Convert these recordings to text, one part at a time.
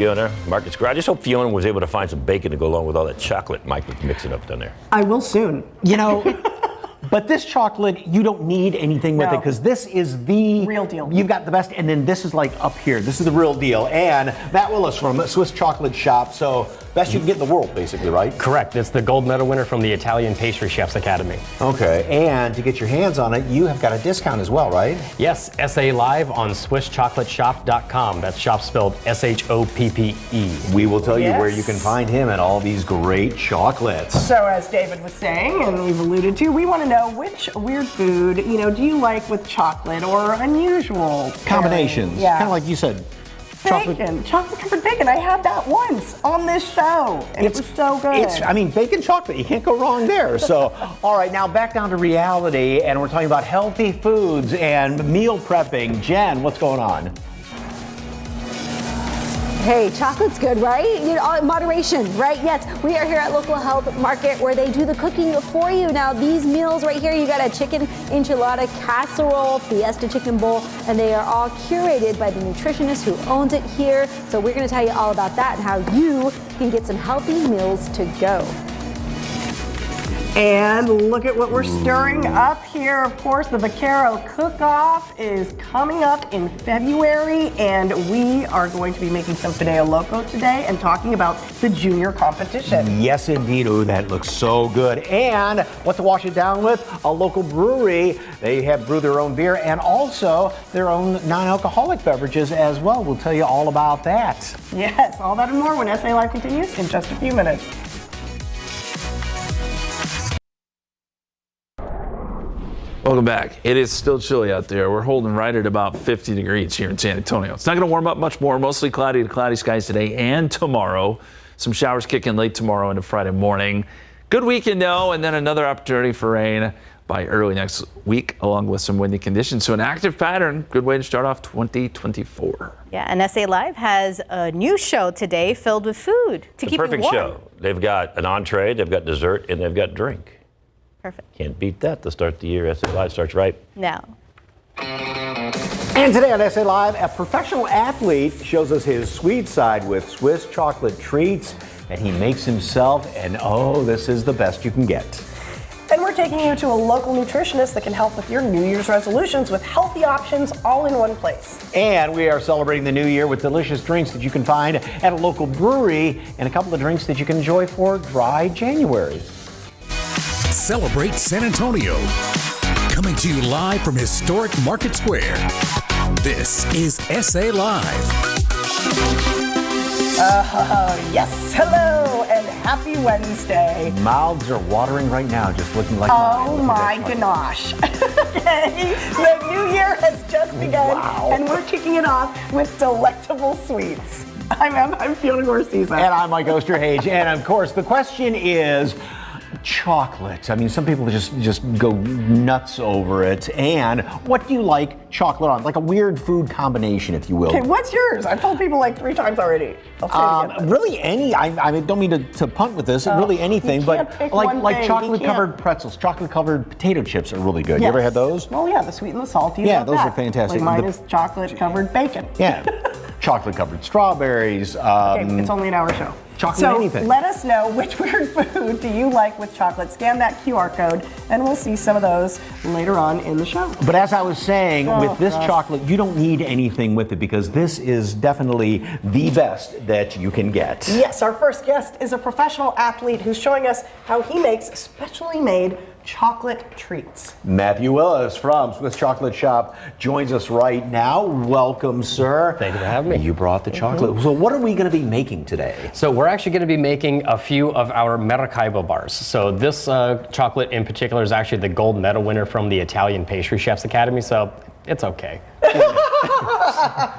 Fiona, Market Square. I just hope Fiona was able to find some bacon to go along with all that chocolate Mike was mixing up down there. I will soon. You know, but this chocolate, you don't need anything with it because this is the real deal. You've got the best, and then this is like up here. This is the real deal. And Matt Willis from Swiss Chocolate Shop. So best you can get in the world, basically, right? Correct. It's the gold medal winner from the Italian Pastry Chefs Academy. Okay, and to get your hands on it, you have got a discount as well, right? Yes, SA Live on SwissChocolateShop.com. That's shop spelled SHOPPE. We will tell you Yes. where you can find him and all these great chocolates. So as David was saying, and we've alluded to, we want to know which weird food, do you like with chocolate or unusual Combinations. Yeah. Kind of like you said. Bacon, chocolate covered bacon. I had that once on this show, and it was so good. Bacon chocolate, you can't go wrong there. So, all right, now back down to reality, and we're talking about healthy foods and meal prepping. Jen, what's going on? Hey, chocolate's good, right? Moderation, right? Yes, we are here at Local Health Market where they do the cooking for you. Now, these meals right here, you got a chicken enchilada casserole, fiesta chicken bowl, and they are all curated by the nutritionist who owns it here. So we're going to tell you all about that and how you can get some healthy meals to go. And look at what we're stirring up here. Of course, the Vaquero Cook-Off is coming up in February, and we are going to be making some Fideo Loco today and talking about the junior competition. Yes, indeed. Oh, that looks so good. And what to wash it down with? A local brewery. They have brewed their own beer and also their own non-alcoholic beverages as well. We'll tell you all about that. Yes, all that and more when SA Live continues in just a few minutes. Welcome back. It is still chilly out there. We're holding right at about 50 degrees here in San Antonio. It's not going to warm up much more. Mostly cloudy to cloudy skies today and tomorrow. Some showers kick in late tomorrow into Friday morning. Good weekend though, and then another opportunity for rain by early next week, along with some windy conditions. So an active pattern. Good way to start off 2024. Yeah, and SA Live has a new show today filled with food to keep you warm. Perfect show. They've got an entree, they've got dessert, and they've got drink. Perfect. Can't beat that to start the year. SA Live starts right Now. And today on SA Live, a professional athlete shows us his sweet side with Swiss chocolate treats, and he makes himself, and oh, this is the best you can get. And we're taking you to a local nutritionist that can help with your New Year's resolutions with healthy options all in one place. And we are celebrating the new year with delicious drinks that you can find at a local brewery and a couple of drinks that you can enjoy for dry January. Celebrate San Antonio. Coming to you live from historic Market Square. This is SA Live. Yes, hello and happy Wednesday. Mouths are watering right now, just looking like Oh mine. my gosh. Okay, the new year has just begun, and we're kicking it off with delectable sweets. I'm Fiona Garcia. And I'm Mike Osterhage. And of course, the question is chocolate. I mean, some people just go nuts over it. And what do you like chocolate on? Like a weird food combination, if you will. Okay, what's yours? I've told people like 3 times already. I'll say it again. Really any, I don't mean to punt with this, really anything, you but can't pick one like thing. chocolate You can't- covered pretzels, chocolate covered potato chips are really good. Yes. You ever had those? Well, yeah, the sweet and the salty. Yeah, love those that. are fantastic. Like mine is chocolate covered bacon. Yeah. Chocolate covered strawberries. Okay, it's only an hour show. Chocolate so anything. Let us know which weird food do you like with chocolate. Scan that QR code, and we'll see some of those later on in the show. But as I was saying, with this gosh. chocolate, you don't need anything with it because this is definitely the best that you can get. Yes, our first guest is a professional athlete who's showing us how he makes specially made chocolate treats. Matthew Willis from Swiss Chocolate Shop joins us right now. Welcome, sir. Thank you for having me. You brought the chocolate. So what are we going to be making today? So we're actually going to be making a few of our Maracaibo bars. So this chocolate in particular is actually the gold medal winner from the Italian Pastry Chefs Academy, so it's okay.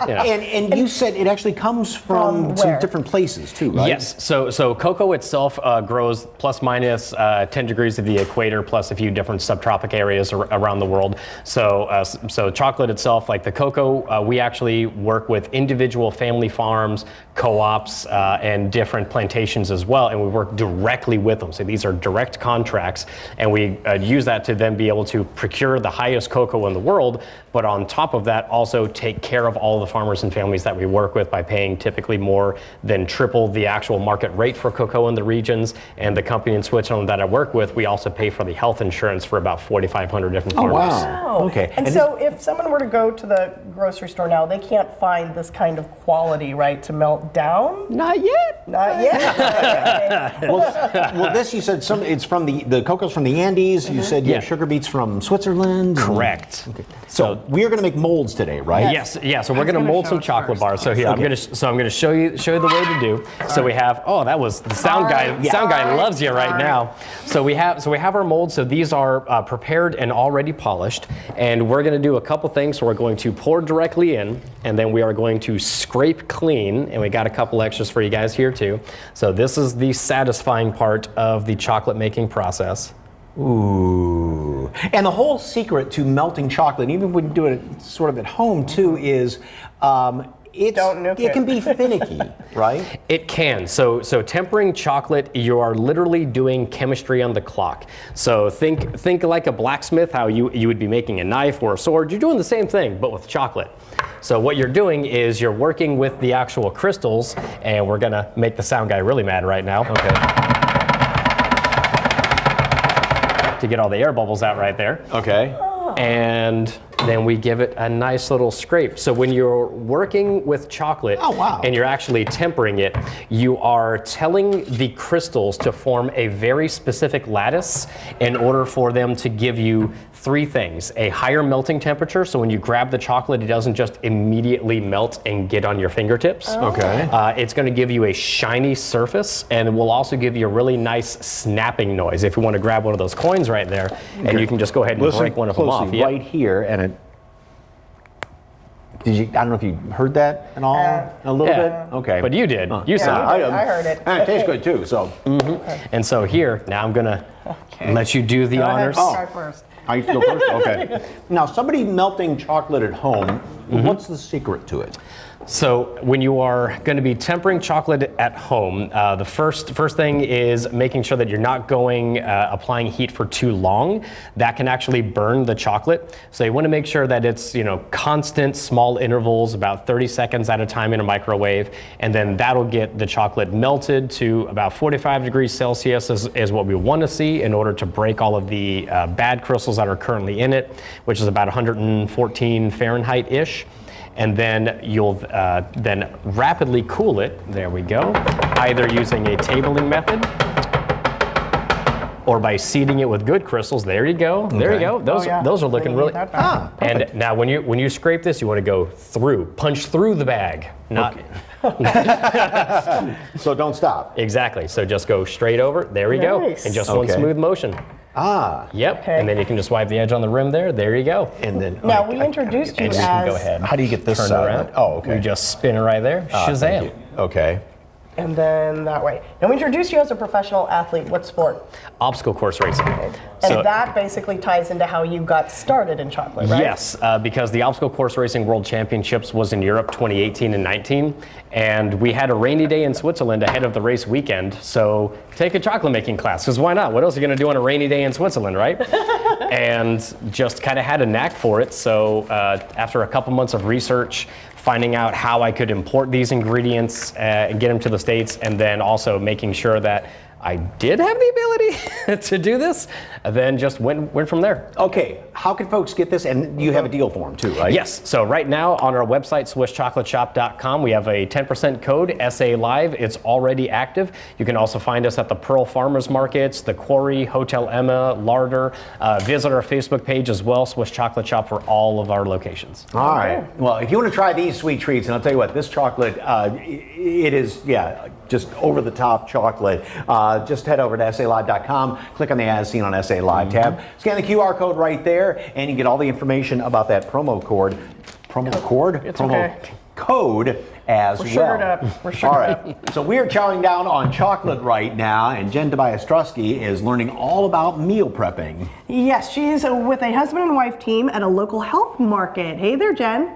And you said it actually comes from some where? different places too, right? Yes, so cocoa itself grows plus minus 10 degrees of the equator, plus a few different subtropic areas around the world. So chocolate itself, like the cocoa, we actually work with individual family farms, co-ops, and different plantations as well, and we work directly with them. So these are direct contracts, and we use that to then be able to procure the highest cocoa in the world, but on top of that, also take care care of all the farmers and families that we work with by paying typically more than triple the actual market rate for cocoa in the regions. And the company in Switzerland that I work with, we also pay for the health insurance for about 4,500 different farmers. Wow. Okay. And so if someone were to go to the grocery store now, they can't find this kind of quality, right, to melt down? Not yet. Not yet. Okay. Well, this you said it's from the cocoa's from the Andes. You said you have sugar beets from Switzerland. Correct. Okay. So we are going to make molds today, right? Yes, yeah. So we're going to mold some chocolate bars. So here, I'm going to show you the way to do. So we have. Oh, that was the sound guy. The sound guy loves you right now. So we have our molds. So these are prepared and already polished, and we're going to do a couple things. So we're going to pour directly in, and then we are going to scrape clean. And we got a couple extras for you guys here too. So this is the satisfying part of the chocolate making process. Ooh. And the whole secret to melting chocolate, even when you do it sort of at home too, is it can be finicky, right? It can. So tempering chocolate, you are literally doing chemistry on the clock. So think like a blacksmith, how you would be making a knife or a sword. You're doing the same thing, but with chocolate. So what you're doing is you're working with the actual crystals, and we're gonna make the sound guy really mad right now. Okay. To get all the air bubbles out right there. Okay. And then we give it a nice little scrape. So when you're working with chocolate and you're actually tempering it, you are telling the crystals to form a very specific lattice in order for them to give you three things: a higher melting temperature, so when you grab the chocolate, it doesn't just immediately melt and get on your fingertips. Okay. It's going to give you a shiny surface, and it will also give you a really nice snapping noise. If you want to grab one of those coins right there, and you can just go ahead and break one of them off. Yep. Right here, and it. I don't know if you heard that at all. A little bit. Okay. But you did. You saw it. I heard it. And it tastes good too. So. And so here, now I'm gonna let you do the honors. Try first. I go first? Okay. Now, somebody melting chocolate at home, what's the secret to it? So when you are going to be tempering chocolate at home, the first thing is making sure that you're not applying heat for too long. That can actually burn the chocolate. So you want to make sure that it's constant, small intervals, about 30 seconds at a time in a microwave, and then that'll get the chocolate melted to about 45 degrees Celsius is what we want to see in order to break all of the bad crystals that are currently in it, which is about 114 Fahrenheit-ish. And then you'll then rapidly cool it, there we go, either using a tabling method or by seeding it with good crystals. There you go, there you go. Those are looking really, and now when you scrape this, you want to go punch through the bag, not. So don't stop. Exactly, so just go straight over, there we go, in just one smooth motion. Yep. Okay. And then you can just wipe the edge on the rim there. There you go. And then Now we introduced you And as. you can go ahead. how do you get this Turn around. Oh, okay. You just spin it right there. Thank Shazam. you. Okay. And then that way. Now we introduced you as a professional athlete. What sport? Obstacle course racing. And that basically ties into how you got started in chocolate, right? Yes, because the Obstacle Course Racing World Championships was in Europe 2018 and 19, and we had a rainy day in Switzerland ahead of the race weekend, so take a chocolate making class, because why not? What else are you going to do on a rainy day in Switzerland, right? And just kind of had a knack for it, so after a couple months of research, finding out how I could import these ingredients and get them to the States, and then also making sure that I did have the ability to do this, then just went from there. Okay, how can folks get this? And you have a deal for them too, right? Yes, so right now on our website, SwissChocolateShop.com, we have a 10% code, SA Live. It's already active. You can also find us at the Pearl Farmers Markets, the Quarry, Hotel Emma, Larder. Visit our Facebook page as well, Swiss Chocolate Shop, for all of our locations. All right. Well, if you want to try these sweet treats, and I'll tell you what, this chocolate, it is, just over-the-top chocolate. Just head over to SALive.com, click on the As Seen on SA Live tab, scan the QR code right there, and you get all the information about that promo code as We're well. sugared up. We're sugared all right. So we're chowing down on chocolate right now, and Jen Tobias-Strusky is learning all about meal prepping. Yes, she's with a husband and wife team at a local health market. Hey there, Jen.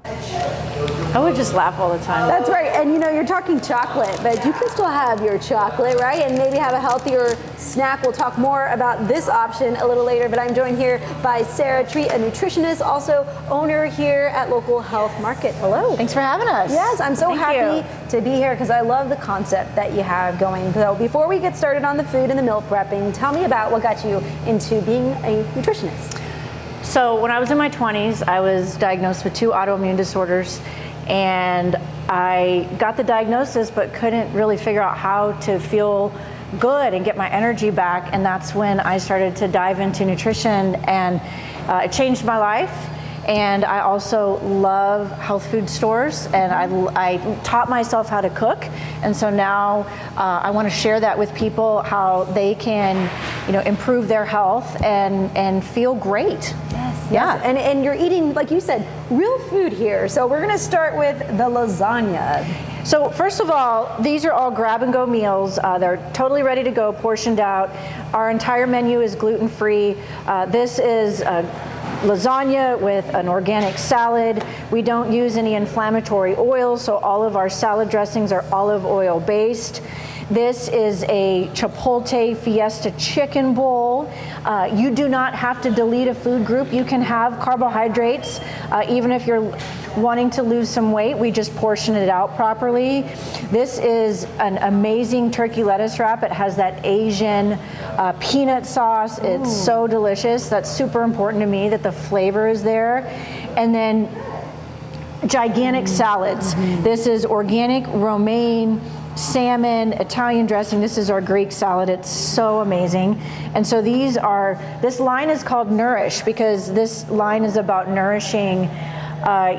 I would just laugh all the time. That's right. And you know, you're talking chocolate, but you can still have your chocolate, right? And maybe have a healthier snack. We'll talk more about this option a little later, but I'm joined here by Sarah Treat, a nutritionist, also owner here at Local Health Market. Hello. Thanks for having us. Yes, I'm so Thank happy you. to be here because I love the concept that you have going. So before we get started on the food and the meal prepping, tell me about what got you into being a nutritionist. So when I was in my 20s, I was diagnosed with 2 autoimmune disorders, and I got the diagnosis but couldn't really figure out how to feel good and get my energy back, and that's when I started to dive into nutrition, and it changed my life. And I also love health food stores, and I taught myself how to cook, and so now I want to share that with people, how they can, improve their health and feel great. Yes, Yeah. yes. And you're eating, like you said, real food here. So we're gonna start with the lasagna. So first of all, these are all grab and go meals. They're totally ready to go, portioned out. Our entire menu is gluten-free. This is lasagna with an organic salad. We don't use any inflammatory oils, so all of our salad dressings are olive oil based. This is a Chipotle Fiesta chicken bowl. You do not have to delete a food group. You can have carbohydrates, even if you're wanting to lose some weight. We just portion it out properly. This is an amazing turkey lettuce wrap. It has that Asian peanut sauce. It's so delicious. That's super important to me, that the flavor is there. And then gigantic salads. This is organic romaine, salmon, Italian dressing. This is our Greek salad. It's so amazing. And so this line is called Nourish, because this line is about nourishing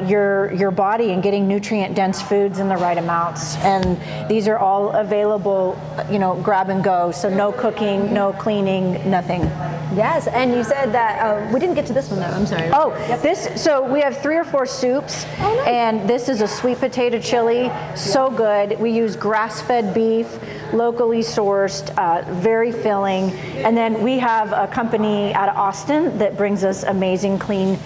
your body and getting nutrient dense foods in the right amounts. And these are all available, grab and go. So no cooking, no cleaning, nothing. Yes, and you said that we didn't get to this one though. I'm sorry. Oh, so we have 3 or 4 soups, and this is a sweet potato chili, so good. We use grass-fed beef, locally sourced, very filling. And then we have a company out of Austin that brings us amazing, clean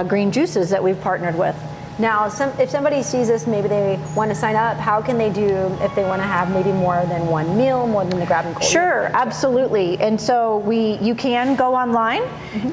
green juices that we've partnered with. Now, if somebody sees this, maybe they want to sign up, how can they do if they want to have maybe more than one meal, more than the grab and go? Sure, absolutely. And so you can go online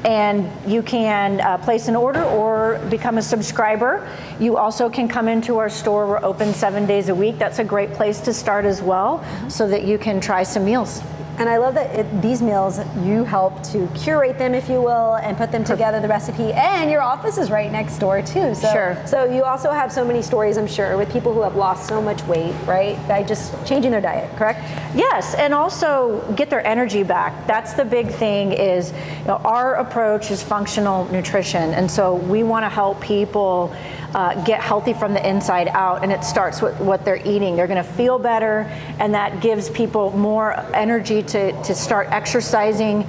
and you can place an order or become a subscriber. You also can come into our store. We're open 7 days a week. That's a great place to start as well, so that you can try some meals. And I love that these meals, you help to curate them, if you will, and put them together, the recipe, and your office is right next door too. So, Sure. So you also have so many stories, I'm sure, with people who have lost so much weight, right, by just changing their diet, correct? Yes, and also get their energy back. That's the big thing is, our approach is functional nutrition, and so we want to help people get healthy from the inside out, and it starts with what they're eating. They're going to feel better, and that gives people more energy to start exercising.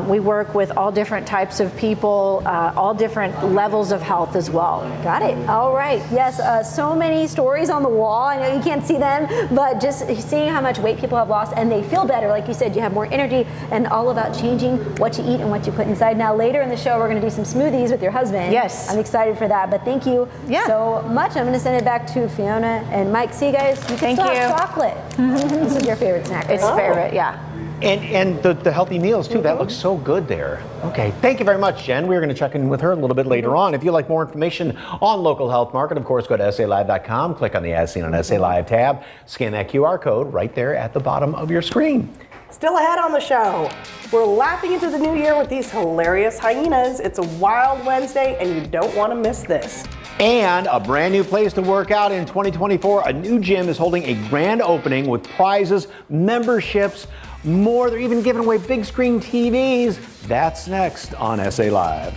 We work with all different types of people, all different levels of health as well. Got it. All right. Yes, so many stories on the wall. I know you can't see them, but just seeing how much weight people have lost and they feel better. Like you said, you have more energy, and all about changing what you eat and what you put inside. Now, later in the show, we're going to do some smoothies with your husband. Yes. I'm excited for that, but thank you so much. I'm going to send it back to Fiona and Mike. See you guys. You can Thank still you. have chocolate. This is your favorite snack, right? It's favorite, yeah. And the healthy meals too. That looks so good there. Okay, thank you very much, Jen. We're going to check in with her a little bit later on. If you'd like more information on Local Health Market, of course, go to SALive.com, click on the As Seen on SA Live tab, scan that QR code right there at the bottom of your screen. Still ahead on the show, we're laughing into the new year with these hilarious hyenas. It's a wild Wednesday, and you don't want to miss this. And a brand new place to work out in 2024. A new gym is holding a grand opening with prizes, memberships, more. They're even giving away big screen TVs. That's next on SA Live.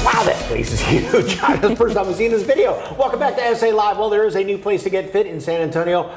Wow, that place is huge. That's the first time I've seen this video. Welcome back to SA Live. Well, there is a new place to get fit in San Antonio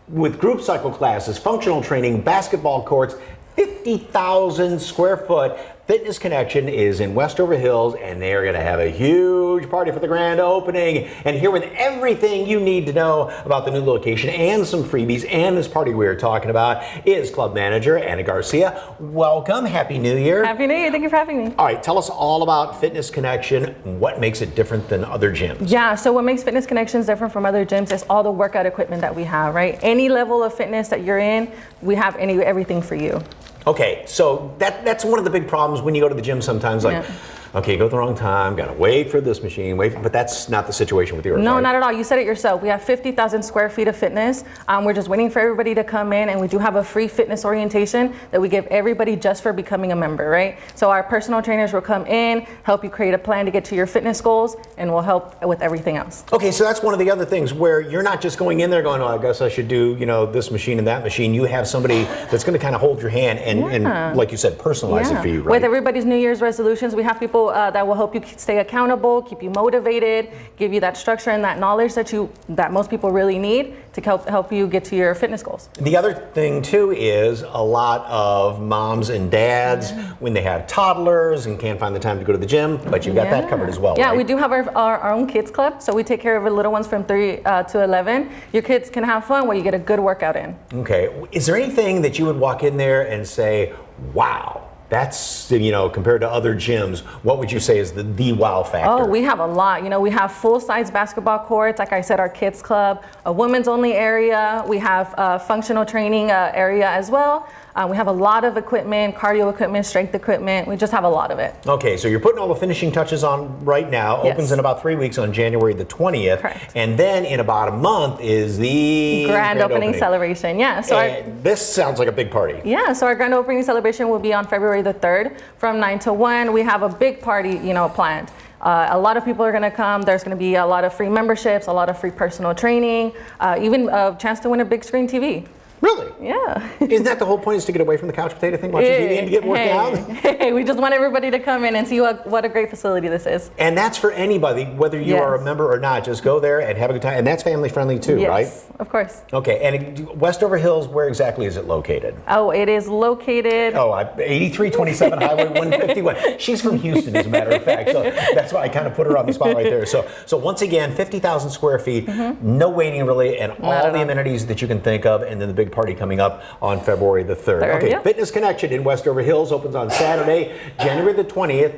with group cycle classes, functional training, basketball courts, 50,000 square foot Fitness Connection is in Westover Hills, and they are going to have a huge party for the grand opening. And here with everything you need to know about the new location and some freebies and this party we are talking about is Club Manager Anna Garcia. Welcome. Happy New Year. Happy New Year. Thank you for having me. All right, tell us all about Fitness Connection. What makes it different than other gyms? Yeah, so what makes Fitness Connections different from other gyms is all the workout equipment that we have, right? Any level of fitness that you're in, we have everything for you. Okay, so that's one of the big problems when you go to the gym sometimes, like, okay, go at the wrong time, gotta wait for this machine, but that's not the situation with yours, No, right? not at all. You said it yourself. We have 50,000 square feet of fitness. We're just waiting for everybody to come in, and we do have a free fitness orientation that we give everybody just for becoming a member, right? So our personal trainers will come in, help you create a plan to get to your fitness goals, and we'll help with everything else. Okay, so that's one of the other things where you're not just going in there going, oh, I guess I should do, this machine and that machine. You have somebody that's gonna kind of hold your hand and like you said, personalize it for you, right? With everybody's New Year's resolutions, we have people that will help you stay accountable, keep you motivated, give you that structure and that knowledge that most people really need to help you get to your fitness goals. The other thing too is a lot of moms and dads when they have toddlers and can't find the time to go to the gym, but you've got that covered as well, Yeah, right? we do have our own kids club, so we take care of our little ones from 3 to 11. Your kids can have fun where you get a good workout in. Okay, is there anything that you would walk in there and say, wow, that's, compared to other gyms, what would you say is the wow factor? Oh, we have a lot. We have full-size basketball courts. Like I said, our kids club, a women's only area. We have a functional training area as well. We have a lot of equipment, cardio equipment, strength equipment. We just have a lot of it. Okay, so you're putting all the finishing touches on right now. Yes. Opens in about 3 weeks on January the 20th. Correct. And then in about a month is the Grand opening celebration. Yeah. So this sounds like a big party. so our grand opening celebration will be on February the 3rd from 9 to 1. We have a big party, planned. A lot of people are going to come. There's going to be a lot of free memberships, a lot of free personal training, even a chance to win a big screen TV. Really? Yeah. Isn't that the whole point, is to get away from the couch potato thing, watching TV and to get worked out? Hey, we just want everybody to come in and see what a great facility this is. And that's for anybody, whether you are a member or not. Just go there and have a good time. And that's family friendly too, right? Yes, of course. Okay, and Westover Hills, where exactly is it located? Oh, it is located. 8327 Highway 151. She's from Houston, as a matter of fact, so that's why I kind of put her on the spot right there. So once again, 50,000 square feet, no waiting really, and all the amenities that you can think of, and then the big party coming up on February the 3rd. Okay, Fitness Connection in Westover Hills opens on Saturday, January the 20th.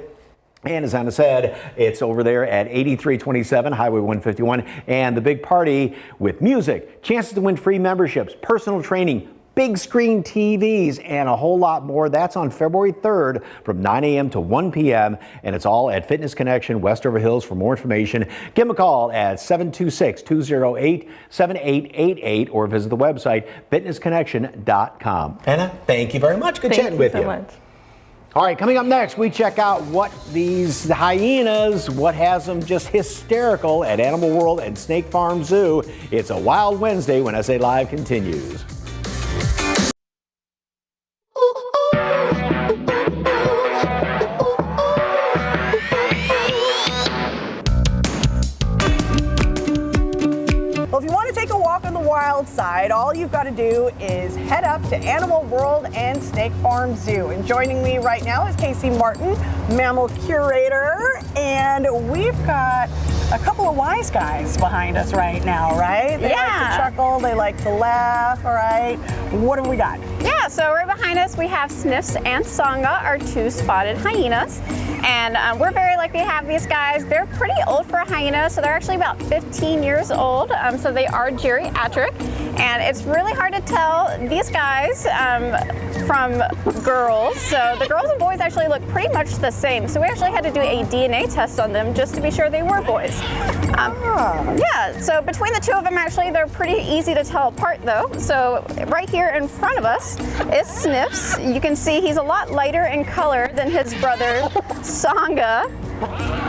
And as Anna said, it's over there at 8327 Highway 151. And the big party with music, chances to win free memberships, personal training, big screen TVs, and a whole lot more. That's on February 3rd from 9 a.m. to 1 p.m. And it's all at Fitness Connection, Westover Hills. For more information, give them a call at 726-208-7888 or visit the website fitnessconnection.com. Anna, thank you very much. Good chatting with you. Thank you so much. All right, coming up next, we check out what these hyenas, what has them just hysterical at Animal World and Snake Farm Zoo. It's a Wild Wednesday when SA Live continues. Well, if you want to take a walk on the wild side, all you've got to do is head up to Animal World and Snake Farm Zoo. And joining me right now is Casey Martin, mammal curator, and we've got a couple of wise guys behind us right now, right? They like to chuckle, they like to laugh, all right? What have we got? Yeah, so right behind us we have Sniffs and Songa, our 2 spotted hyenas. And we're very lucky to have these guys. They're pretty old for a hyena, so they're actually about 15 years old. So they are geriatric. And it's really hard to tell these guys from girls. So the girls and boys actually look pretty much the same. So we actually had to do a DNA test on them just to be sure they were boys. Yeah, so between the 2 of them, actually, they're pretty easy to tell apart though. So right here in front of us is Sniffs. You can see he's a lot lighter in color than his brother Songa.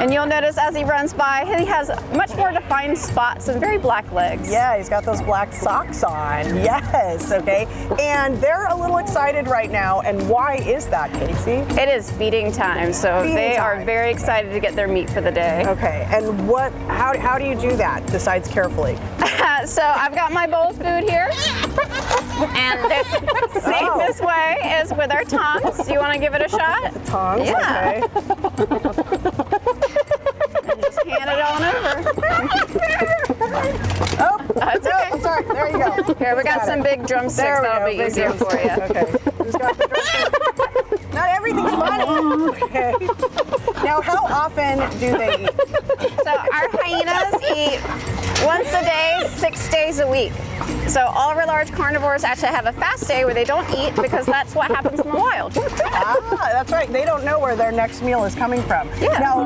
And you'll notice as he runs by, he has much more defined spots and very black legs. Yeah, he's got those black socks on. Yes, okay. And they're a little excited right now. And why is that, Casey? It is feeding time, so they are very excited to get their meat for the day. Okay, and how do you do that besides carefully? So I've got my bowl of food here. And the safest way is with our tongs. Do you want to give it a shot? Tongs, Yeah. okay. And just hand it on over. Oh, It's okay. I'm sorry. There you go. Here, we got some big drumsticks There we that'll go, be big easier for you. Okay. Who's got the drumstick? Not everything's funny. Okay. Now, how often do they eat? So our hyenas eat once a day, 6 days a week. So all of our large carnivores actually have a fast day where they don't eat because that's what happens in the wild. Ah, that's right. They don't know where their next meal is coming from. Yeah. Now,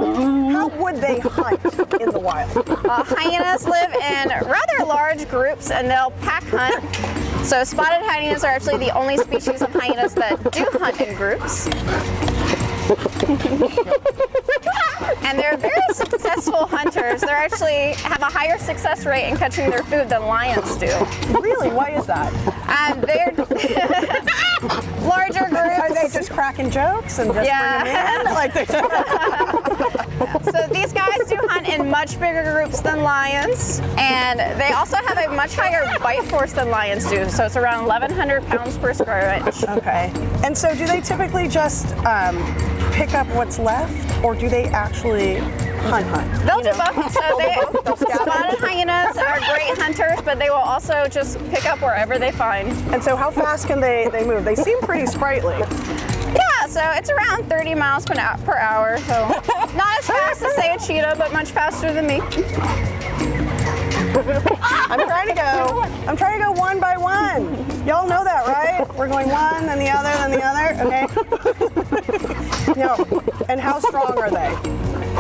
how would they hunt in the wild? Hyenas live in rather large groups and they'll pack hunt. So spotted hyenas are actually the only species of hyenas that do hunt in groups. And they're very successful hunters. They actually have a higher success rate in catching their food than lions do. Really? Why is that? And they're larger groups. Are they just cracking jokes and just Yeah. bring them in? Like So these guys do hunt in much bigger groups than lions, and they also have a much higher bite force than lions do. So it's around 1,100 pounds per square inch. Okay. And so do they typically just pick up what's left, or do they actually hunt? They'll do both. So They'll scout spotted hyenas are great hunters, but they will also just pick up wherever they find. And so how fast can they move? They seem pretty sprightly. Yeah, so it's around 30 miles per hour. So not as fast as say a cheetah, but much faster than me. I'm trying to go one by one. Y'all know that, right? We're going one, then the other, then the other, okay? No. And how strong are they?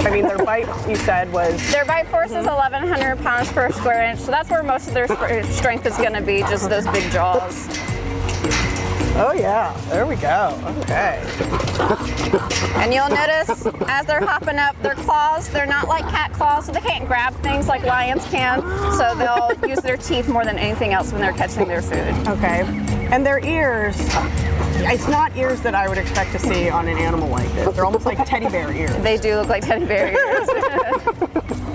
I mean, their bite, you said, was... Their bite force is 1,100 pounds per square inch, so that's where most of their strength is going to be, just those big jaws. Oh yeah, there we go. Okay. And you'll notice as they're hopping up, their claws, they're not like cat claws, so they can't grab things like lions can. So they'll use their teeth more than anything else when they're catching their food. Okay. And their ears, it's not ears that I would expect to see on an animal like this. They're almost like teddy bear ears. They do look like teddy bear ears.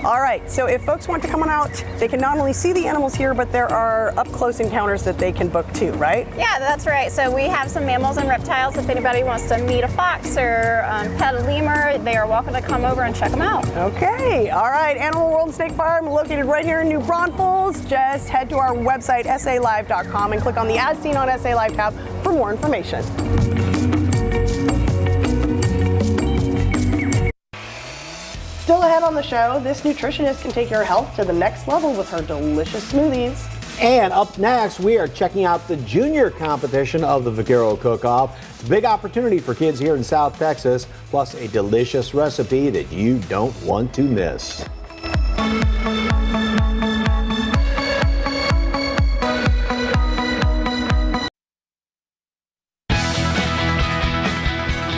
All right, so if folks want to come on out, they can not only see the animals here, but there are up-close encounters that they can book too, right? Yeah, that's right. So we have some mammals and reptiles. If anybody wants to meet a fox or pet a lemur, they are welcome to come over and check them out. Okay, all right. Animal World Snake Farm, located right here in New Braunfels. Just head to our website, salive.com, and click on the As Seen on SA Live tab for more information. Still ahead on the show, this nutritionist can take your health to the next level with her delicious smoothies. And up next, we are checking out the junior competition of the Vaquero Cook-Off. It's a big opportunity for kids here in South Texas, plus a delicious recipe that you don't want to miss.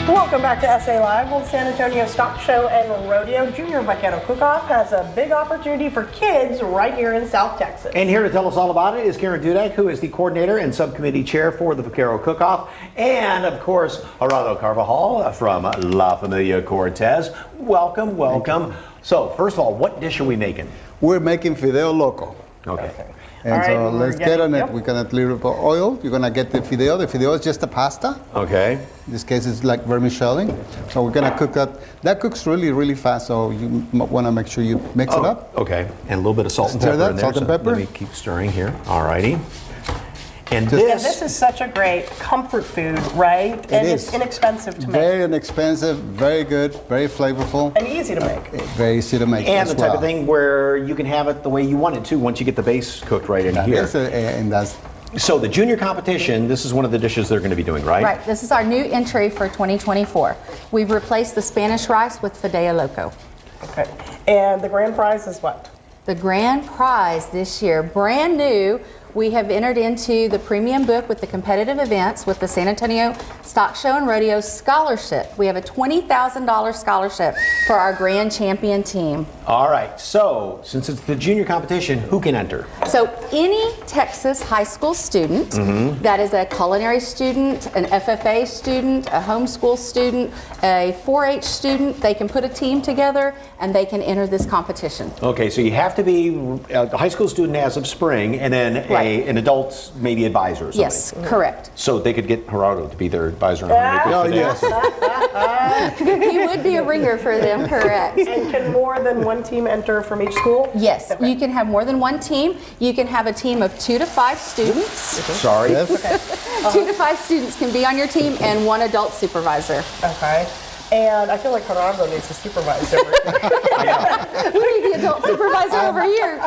Welcome back to SA Live. Well, San Antonio Stock Show and Rodeo Junior Vaquero Cook-Off has a big opportunity for kids right here in South Texas. And here to tell us all about it is Karen Dudek, who is the coordinator and subcommittee chair for the Vaquero Cook-Off, and of course, Gerardo Carvajal from La Familia Cortez. Welcome, welcome. So, first of all, what dish are we making? We're making fideo loco. Okay. And All right, so we're let's get on it. yep. We're gonna little bit of oil. You're gonna get the fideo. The fideo is just a pasta. Okay. In this case, it's like vermicelli. So we're gonna cook that. That cooks really, really fast. So you wanna make sure you mix it up. Okay. And a little bit of salt and Stir pepper that, in there. salt and so pepper. Let me keep stirring here. All righty. And Just- And this is such a great comfort food, right? And is. it's inexpensive to make Very inexpensive, very good, very flavorful, and easy to make. very easy to make and as the type well. of thing where you can have it the way you want it to once you get the base cooked right in That here. is and that's So the junior competition, this is one of the dishes they're going to be doing, right? Right, this is our new entry for 2024. We've replaced the Spanish rice with Fideo Loco. Okay. And the grand prize is what? The grand prize this year, brand new, we have entered into the premium book with the competitive events with the San Antonio Stock Show and Rodeo Scholarship. We have a $20,000 scholarship for our grand champion team. All right. So since it's the junior competition, who can enter? So any Texas high school student that is a culinary student, an FFA student, a homeschool student, a 4-H student, they can put a team together and they can enter this competition. Okay, so you have to be a high school student as of spring, and then Right. an adult's maybe advisor or something. Yes, correct. So they could get Gerardo to be their advisor on how to make it today. He would be a ringer for them, correct. And can more than one team enter from each school? Yes, you can have more than one team. You can have a team of 2 to 5 students. Sorry. 2 to 5 students can be on your team and 1 adult supervisor. Okay. And I feel like Gerardo needs a supervisor. We need the adult supervisor over here.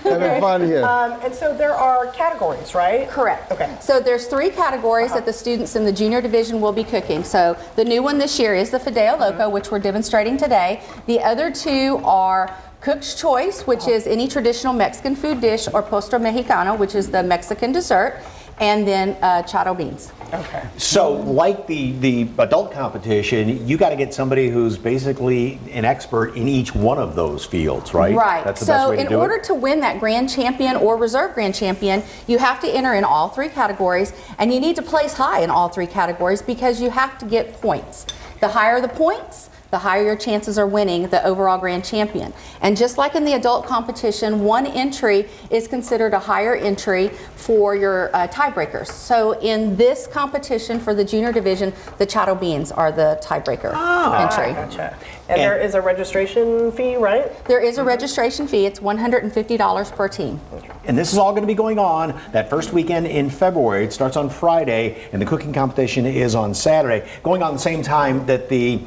Having fun here. And so there are categories, right? Correct. Okay. So there's 3 categories that the students in the junior division will be cooking. So the new one this year is the Fideo Loco, which we're demonstrating today. The other 2 are Cook's Choice, which is any traditional Mexican food dish, or Postre Mexicano, which is the Mexican dessert, and then Charo beans. Okay. So, like the adult competition, you got to get somebody who's basically an expert in each one of those fields, right? Right. That's the best way to in do order it. to win that grand champion or reserve grand champion, you have to enter in all 3 categories, and you need to place high in all 3 categories because you have to get points. The higher the points, the higher your chances are winning the overall grand champion. And just like in the adult competition, 1 entry is considered a higher entry for your tiebreakers. So in this competition for the junior division, the Charo beans are the tiebreaker entry. Gotcha. And there is a registration fee, right? There is a registration fee. It's $150 per team. And this is all going to be going on that first weekend in February. It starts on Friday, and the cooking competition is on Saturday, going on the same time that the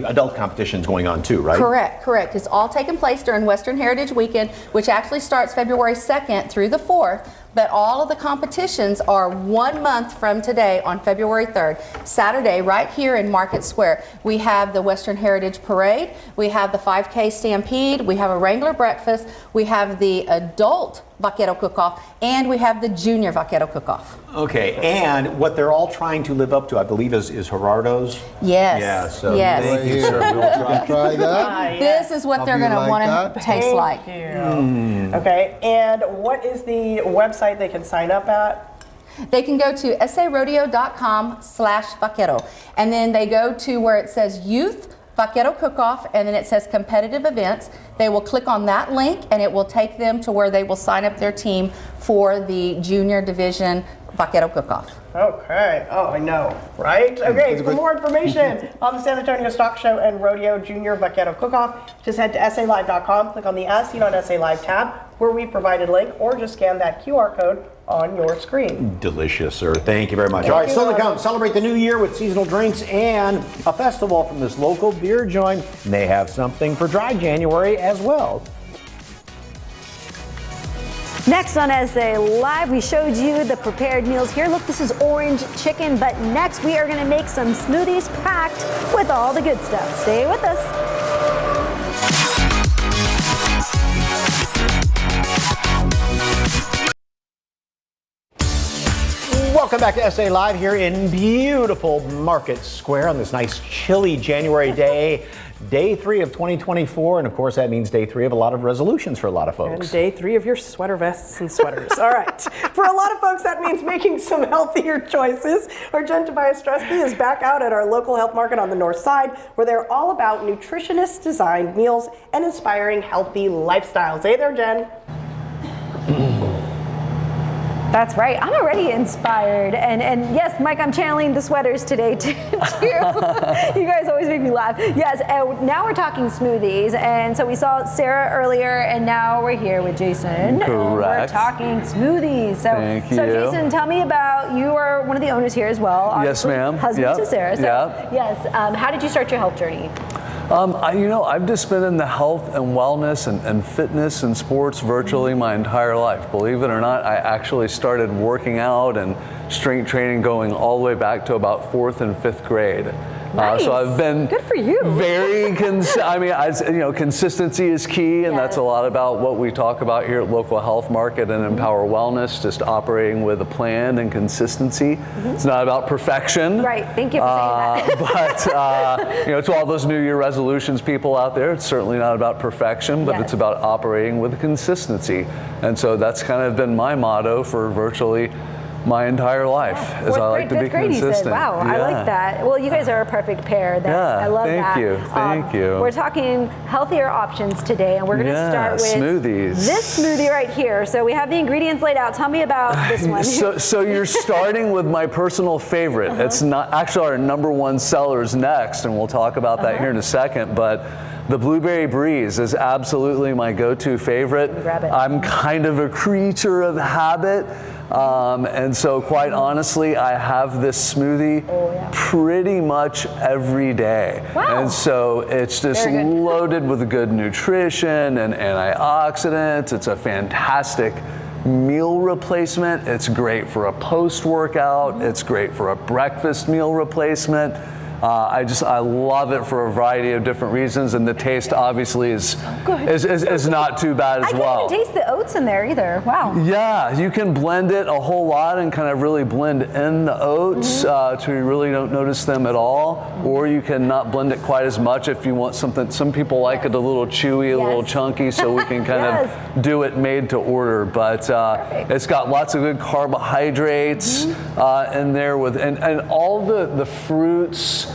adult competition is going on too, right? Correct. It's all taking place during Western Heritage Weekend, which actually starts February 2nd through the 4th. But all of the competitions are 1 month from today on February 3rd, Saturday, right here in Market Square. We have the Western Heritage Parade, we have the 5K Stampede, we have a Wrangler Breakfast, we have the adult Vaquero Cook-Off, and we have the junior Vaquero Cook-Off. Okay, and what they're all trying to live up to, I believe, is Gerardo's. Yes. Yeah, so Yes. thank you, sir. We'll Try that. This is what How they're do you going to like want to that? taste like. Okay. And what is the website they can sign up at? They can go to sarodeo.com/vaquero, and then they go to where it says Youth Vaquero Cook-Off, and then it says Competitive Events. They will click on that link, and it will take them to where they will sign up their team for the Junior Division Vaquero Cook-Off. Okay. Oh, I know, right? Okay. For more information on the San Antonio Stock Show and Rodeo Junior Vaquero Cook-Off, just head to salive.com, click on the As Seen on SA Live tab, where we provided a link, or just scan that QR code on your screen. Delicious, sir. Thank you very much. Thank All right, you. still to come. Celebrate the new year with seasonal drinks and a festival from this local beer joint. And they have something for dry January as well. Next on SA Live, we showed you the prepared meals here. Look, this is orange chicken, but next we are going to make some smoothies packed with all the good stuff. Stay with us. Welcome back to SA Live here in beautiful Market Square on this nice chilly January day. Day 3 of 2024, and of course that means day 3 of a lot of resolutions for a lot of folks. And day 3 of your sweater vests and sweaters. All right. For a lot of folks, that means making some healthier choices. Our Jen Tobias Stresky is back out at our local health market on the north side, where they're all about nutritionist-designed meals and inspiring healthy lifestyles. Hey there, Jen. That's right. I'm already inspired. And yes, Mike, I'm channeling the sweaters today too. You guys always make me laugh. Yes, and now we're talking smoothies. And so we saw Sarah earlier, and now we're here with Jason. Correct. And we're talking smoothies. So, Thank so you. Jason, tell me about, you are one of the owners here as well. Yes, obviously, ma'am. Husband Yep. to Sarah. So, Yep. yes, how did you start your health journey? I've just been in the health and wellness and fitness and sports virtually my entire life. Believe it or not, I actually started working out and strength training going all the way back to about 4th and 5th grade. Nice. So I've been good for you. Very consistency is key, and that's a lot about what we talk about here at Local Health Market and Empower Wellness. Just operating with a plan and consistency. It's not about perfection. Right. Thank you for saying that. But to all those New Year resolutions people out there, it's certainly not about perfection, but it's about operating with consistency. And so that's kind of been my motto for virtually my entire life, as I like to be fifth grade, consistent. He said. Wow, I like that. Well, you guys are a perfect pair. I love that. Thank you. We're talking healthier options today, and we're going to start with smoothies. This smoothie right here. So we have the ingredients laid out. Tell me about this one. So you're starting with my personal favorite. It's not actually our #1 sellers next, and we'll talk about that here in a second. But the Blueberry Breeze is absolutely my go-to favorite. Grab it. I'm kind of a creature of habit. And so quite honestly, I have this smoothie pretty much every day. Wow. And so it's just loaded with good nutrition and antioxidants. It's a fantastic meal replacement. It's great for a post-workout. It's great for a breakfast meal replacement. I love it for a variety of different reasons, and the taste obviously is not too bad as well. I can't even taste the oats in there either. Wow. Yeah, you can blend it a whole lot and kind of really blend in the oats so you really don't notice them at all, or you can not blend it quite as much if you want something. Some people like it a little chewy, a little chunky, so we can kind of do it made to order. But it's got lots of good carbohydrates in there and all the fruits.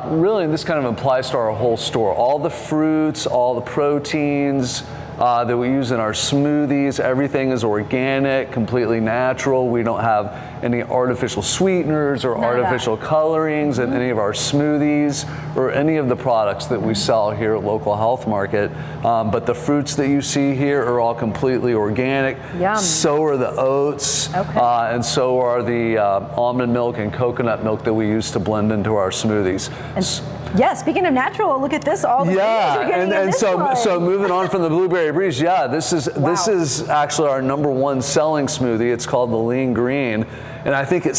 Really, and this kind of applies to our whole store. All the fruits, all the proteins that we use in our smoothies, everything is organic, completely natural. We don't have any artificial sweeteners or artificial colorings in any of our smoothies or any of the products that we sell here at Local Health Market. But the fruits that you see here are all completely organic. Yum. So are the oats, and so are the almond milk and coconut milk that we use to blend into our smoothies. Yeah, speaking of natural, look at this. All the so moving on from the Blueberry Breeze, this is actually our #1 selling smoothie. It's called the Lean Green, and I think it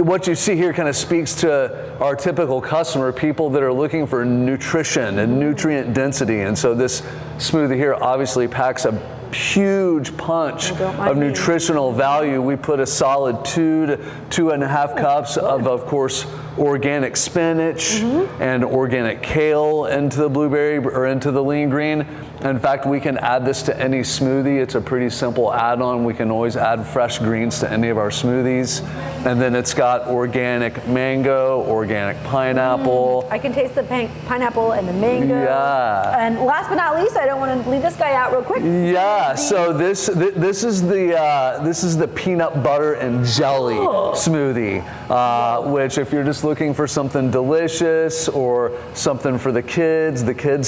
what you see here kind of speaks to our typical customer, people that are looking for nutrition and nutrient density, and so this smoothie here obviously packs a huge punch of nutritional value. We put a solid 2 to 2.5 cups of course, organic spinach and organic kale into the blueberry or into the Lean Green. In fact, we can add this to any smoothie. It's a pretty simple add-on. We can always add fresh greens to any of our smoothies. And then it's got organic mango, organic pineapple. I can taste the pineapple and the mango. Yeah. And last but not least, I don't want to leave this guy out real quick. Yeah. So this is the peanut butter and jelly smoothie, which if you're just looking for something delicious or something for the kids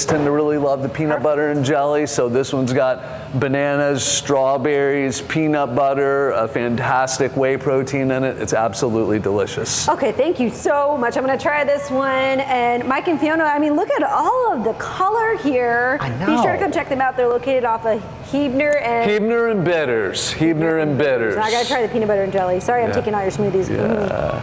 tend to really love the peanut butter and jelly. So this one's got bananas, strawberries, peanut butter, a fantastic whey protein in it. It's absolutely delicious. Okay, thank you so much. I'm going to try this one. And Mike and Fiona, I mean, look at all of the color here. I know. Be sure to come check them out. They're located off of Huebner and Bitters. Huebner and Bitters. So I got to try the peanut butter and jelly. Sorry, I'm taking all your smoothies. The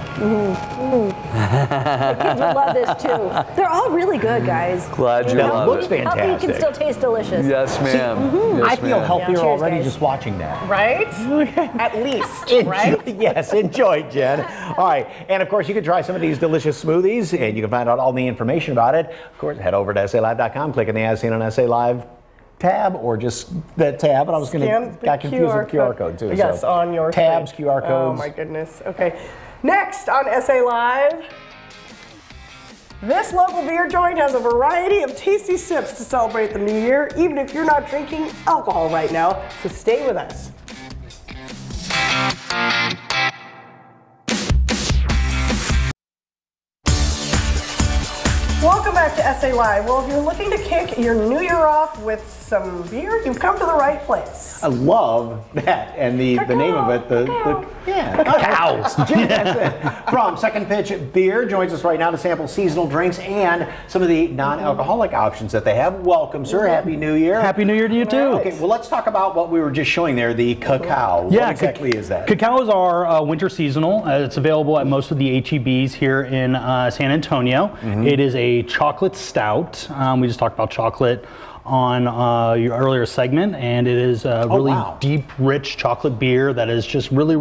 kids will love this too. They're all really good, guys. Glad you love it. It looks fantastic. Healthy can still taste delicious. Yes, ma'am. I feel healthier Cheers, already guys. just watching that. Right? At least, right? Yes, enjoy, Jen. All right, and of course, you can try some of these delicious smoothies, and you can find out all the information about it. Of course, head over to SALive.com, click on the As Seen on SA Live tab, or just that tab. But I was got confused with the QR code too. Yes, so. on your tabs, screen. QR codes. Oh my goodness. Okay. Next on SA Live. This local beer joint has a variety of tasty sips to celebrate the new year, even if you're not drinking alcohol right now, so stay with us. Welcome back to SA Live. Well, if you're looking to kick your new year off with some beer, you've come to the right place. I love that, and the name of it, Cacao. Jim, that's it. From Second Pitch Beer joins us right now to sample seasonal drinks and some of the non-alcoholic options that they have. Welcome, sir. Happy New Year. Happy New Year to you too. Okay, well, let's talk about what we were just showing there, the cacao. Yeah, what exactly is that? Cacao is our winter seasonal. It's available at most of the HEBs here in San Antonio. It is a chocolate stout. We just talked about chocolate on your earlier segment, and it is a really deep, rich chocolate beer that is just really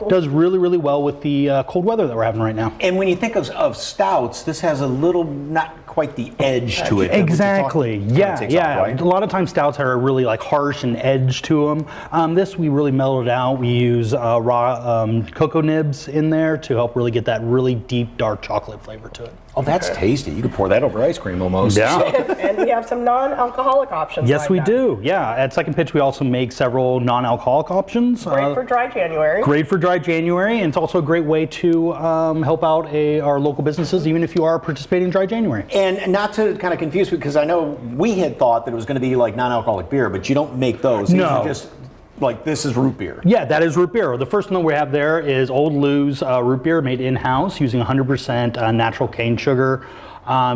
does really well with the cold weather that we're having right now. And when you think of stouts, this has a little, not quite the edge to it. Exactly. Yeah, takes yeah. off, right? A lot of times stouts are really like harsh and edge to them. This we really mellowed out. We use raw cocoa nibs in there to help really get that really deep dark chocolate flavor to it. Oh, that's tasty. You could pour that over ice cream almost. Yeah. And we have some non-alcoholic options. Yes, like we that. do. Yeah. At Second Pitch, we also make several non-alcoholic options. Great for dry January. Great for dry January, and it's also a great way to help out our local businesses, even if you are participating in dry January. And not to kind of confuse, because I know we had thought that it was going to be like non-alcoholic beer, but you don't make those. These No. are just like, this is root beer. Yeah, that is root beer. The first one we have there is Old Lou's root beer made in-house using 100% natural cane sugar.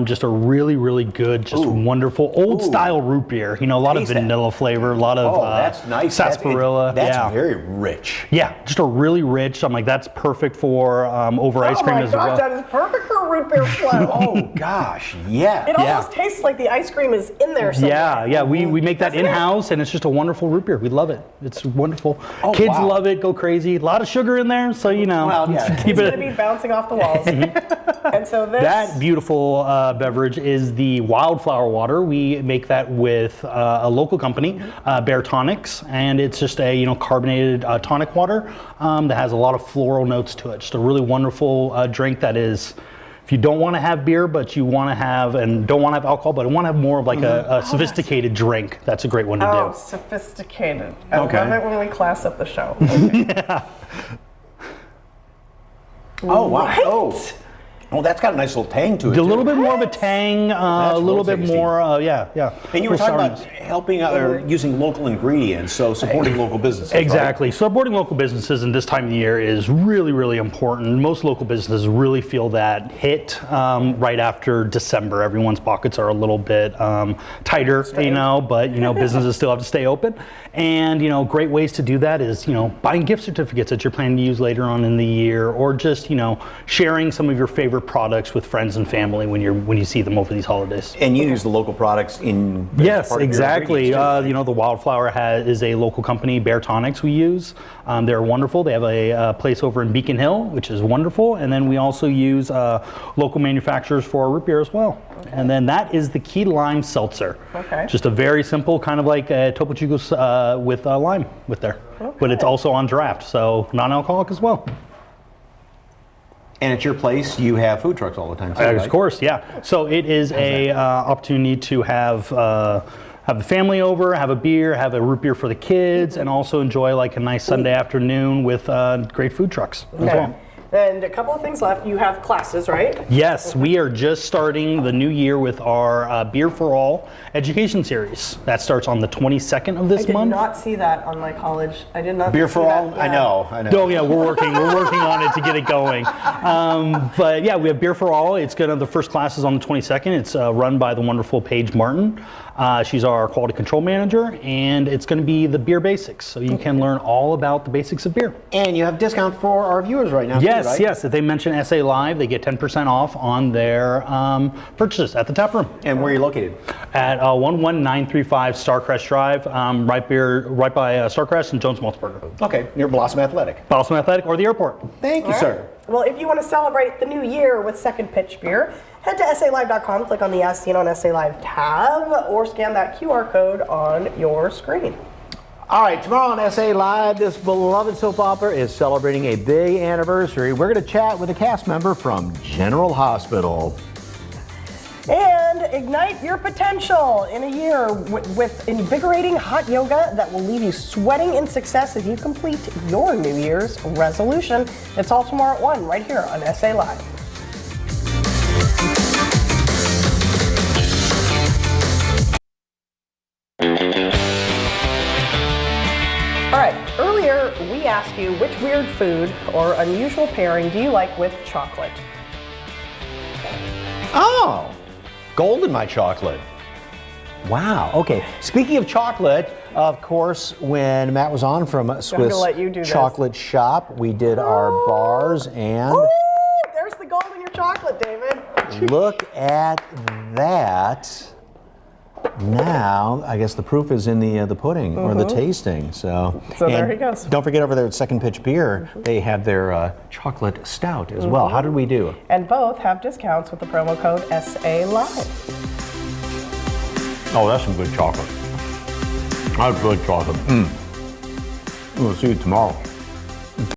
Just a really, really good, just wonderful old style root beer. You know, a lot of vanilla flavor, a lot of that's nice. sarsaparilla. That's very rich. Yeah, just a really rich. I'm like, that's perfect for over ice cream as well. Oh my gosh, that is perfect for a root beer flow. Oh gosh, yeah. It almost tastes like the ice cream is in there somewhere. Yeah, yeah, we make that in-house, and it's just a wonderful root beer. We love it. It's wonderful. Oh, Kids wow. love it, go crazy. A lot of sugar in there, so you know. Well, yeah. Keep It's it. going to be bouncing off the walls. And so this... That beautiful beverage is the Wildflower Water. We make that with a local company, Bear Tonics, and it's just a carbonated tonic water that has a lot of floral notes to it. Just a really wonderful drink that is. If you don't want to have beer, but you want to have, and don't want to have alcohol, but want to have more of like a sophisticated drink, that's a great one to Oh, do. sophisticated. I Okay. love it when we class up the show. Oh, wow. Right. Oh, that's got a nice little tang to it. A little too. bit more of a tang, That's a little real bit tasty. more, yeah. And you were Little talking about sourness. helping or using local ingredients, so supporting local businesses. right? Exactly. So supporting local businesses in this time of the year is really, really important. Most local businesses really feel that hit right after December. Everyone's pockets are a little bit tighter, but businesses still have to stay open. And great ways to do that is buying gift certificates that you're planning to use later on in the year, or just sharing some of your favorite products with friends and family when you see them over these holidays. And you use the local products in. as Yes, part of your exactly. ingredients, too. The Wildflower is a local company, Bear Tonics we use. They're wonderful. They have a place over in Beacon Hill, which is wonderful. And then we also use local manufacturers for our root beer as well. Okay. And then that is the Key Lime Seltzer. Okay. Just a very simple, kind of like Topo Chicos with lime with there. Okay. But it's also on draft, so non-alcoholic as well. And at your place, you have food trucks all the time, too, Of right? course, yeah. So it is a opportunity to have the family over, have a beer, have a root beer for the kids, and also enjoy like a nice Sunday afternoon with great food trucks as well. And a couple of things left. You have classes, right? Yes, we are just starting the new year with our Beer for All education series. That starts on the 22nd of this I month. did not see that on my college. I did not Beer see for that. all? I know. Oh yeah, we're working on it to get it going. But yeah, we have Beer for All. It's the first class is on the 22nd. It's run by the wonderful Paige Martin. She's our quality control manager, and it's going to be the beer basics. So you can learn all about the basics of beer. And you have discount for our viewers right now, Yes, too, right? yes. If they mention SA Live, they get 10% off on their purchases at the tap room. And where are you located? At 11935 Starcrest Drive, right by Starcrest and Jones Maltzberger. Okay, near Blossom Athletic. Blossom Athletic or the airport. Thank you, All right. sir. Well, if you want to celebrate the new year with Second Pitch Beer, head to SALive.com, click on the As Seen on SA Live tab, or scan that QR code on your screen. All right, tomorrow on SA Live, this beloved soap opera is celebrating a big anniversary. We're going to chat with a cast member from General Hospital. And ignite your potential in a year with invigorating hot yoga that will leave you sweating in success as you complete your New Year's resolution. It's all tomorrow at 1 right here on SA Live. All right, earlier we asked you which weird food or unusual pairing do you like with chocolate? Oh, gold in my chocolate. Wow, okay. Speaking of chocolate, of course, when Matt was on from Swiss let you do this. Chocolate Shop, we did our bars and There's the gold in your chocolate, David. look at that. Now, I guess the proof is in the pudding or the tasting. So there and he goes. Don't forget over there at Second Pitch Beer, they have their chocolate stout as well. How did we do? And both have discounts with the promo code SALive. Oh, that's some good chocolate. That's good chocolate. We'll see you tomorrow.